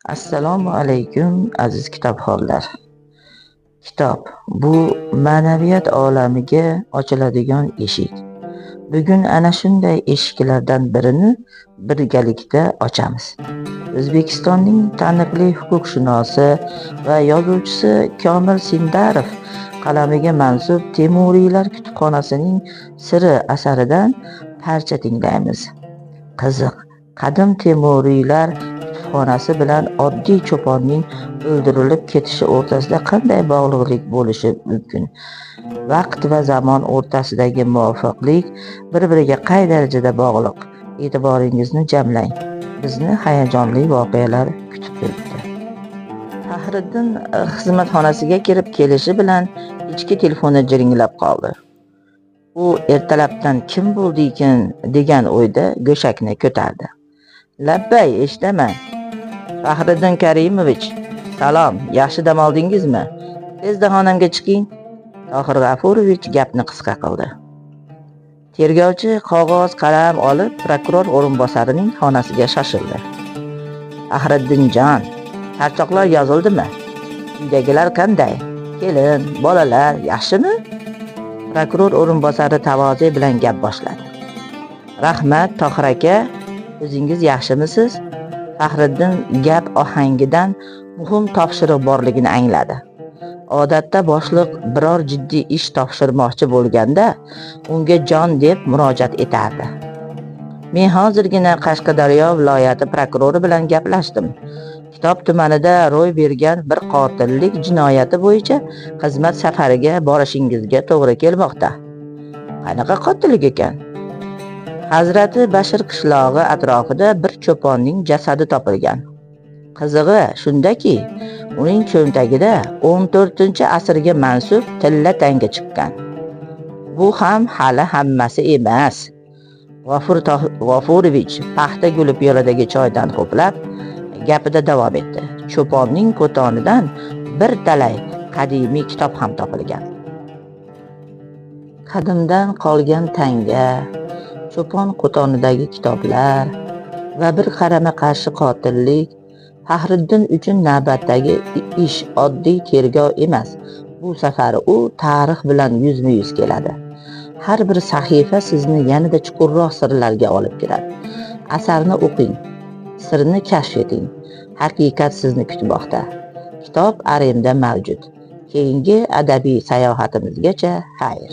Assalomu alaykum aziz kitobxonlar. Kitob bu ma'naviyat olamiga ochiladigan eshik. Bugun ana shunday eshiklardan birini birgalikda ochamiz. O'zbekistonning taniqli huquqshunosi va yozuvchisi Komil Sindarov qalamiga mansub Temuriylar kutubxonasining siri asaridan parcha tinglaymiz. Qiziq, qadim Temuriylar kutubxonasi bilan oddiy cho'ponning o'ldirilib ketishi o'rtasida qanday bog'liqlik bo'lishi mumkin? Vaqt va zamon o'rtasidagi muvofiqlik bir-biriga qay darajada bog'liq? E'tiboringizni jamlang. Bizni hayajonli voqealar kutib turibdi. Fahriddin xizmatxonasiga kirib kelishi bilan ichki telefoni jiringlab qoldi. U ertalabdan kim bo'ldi ekan degan o'yda go'shakni ko'tardi. Labbay, eshitaman. Fahriddin Karimovich, salom, yaxshi dam oldingizmi? Tezda xonamga chiqing. Tohir G'afurovich gapni qisqa qildi. Tergovchi qog'oz qalam olib prokuror o'rinbosarining xonasiga shoshildi. Fahriddinjon, charchoqlar yozildimi? Uydagilar qanday? Kelin, bolalar yaxshimi? Prokuror o'rinbosari tavoze bilan gap boshladi. Rahmat, Tohir aka, o'zingiz yaxshimisiz? Fahriddin gap ohangidan muhim topshiriq borligini angladi. Odatda boshliq biror jiddiy ish topshirmoqchi bo'lganda unga jon deb murojaat etardi. Men hozirgina Qashqadaryo viloyati prokurori bilan gaplashdim. Kitob tumanida ro'y bergan bir qotillik jinoyati bo'yicha xizmat safariga borishingizga to'g'ri kelmoqda. Qanaqa qotillik ekan? Hazrati Bashir qishlog'i atrofida bir cho'ponning jasadi topilgan. Qizig'i shundaki, uning cho'ntagida 14-asrga mansub tilla tanga chiqqan. Bu ham hali hammasi emas. G'afurovich paxta guli piyoladagi choydan ho'plab gapida davom etdi. Cho'ponning qo'tonidan bir talay qadimiy kitob ham topilgan. Qadimdan qolgan tanga, cho'pon qo'tonidagi kitoblar va bir qarama-qarshi qotillik Fahriddin uchun navbatdagi ish oddiy tergov emas. Bu safar u tarix bilan yuzma-yuz keladi. Har bir sahifa sizni yanada chuqurroq sirlarga olib kiradi. Asarni o'qing, sirni kashf eting. Haqiqat sizni kutmoqda. Kitob Arimda mavjud. Keyingi adabiy sayohatimizgacha xayr.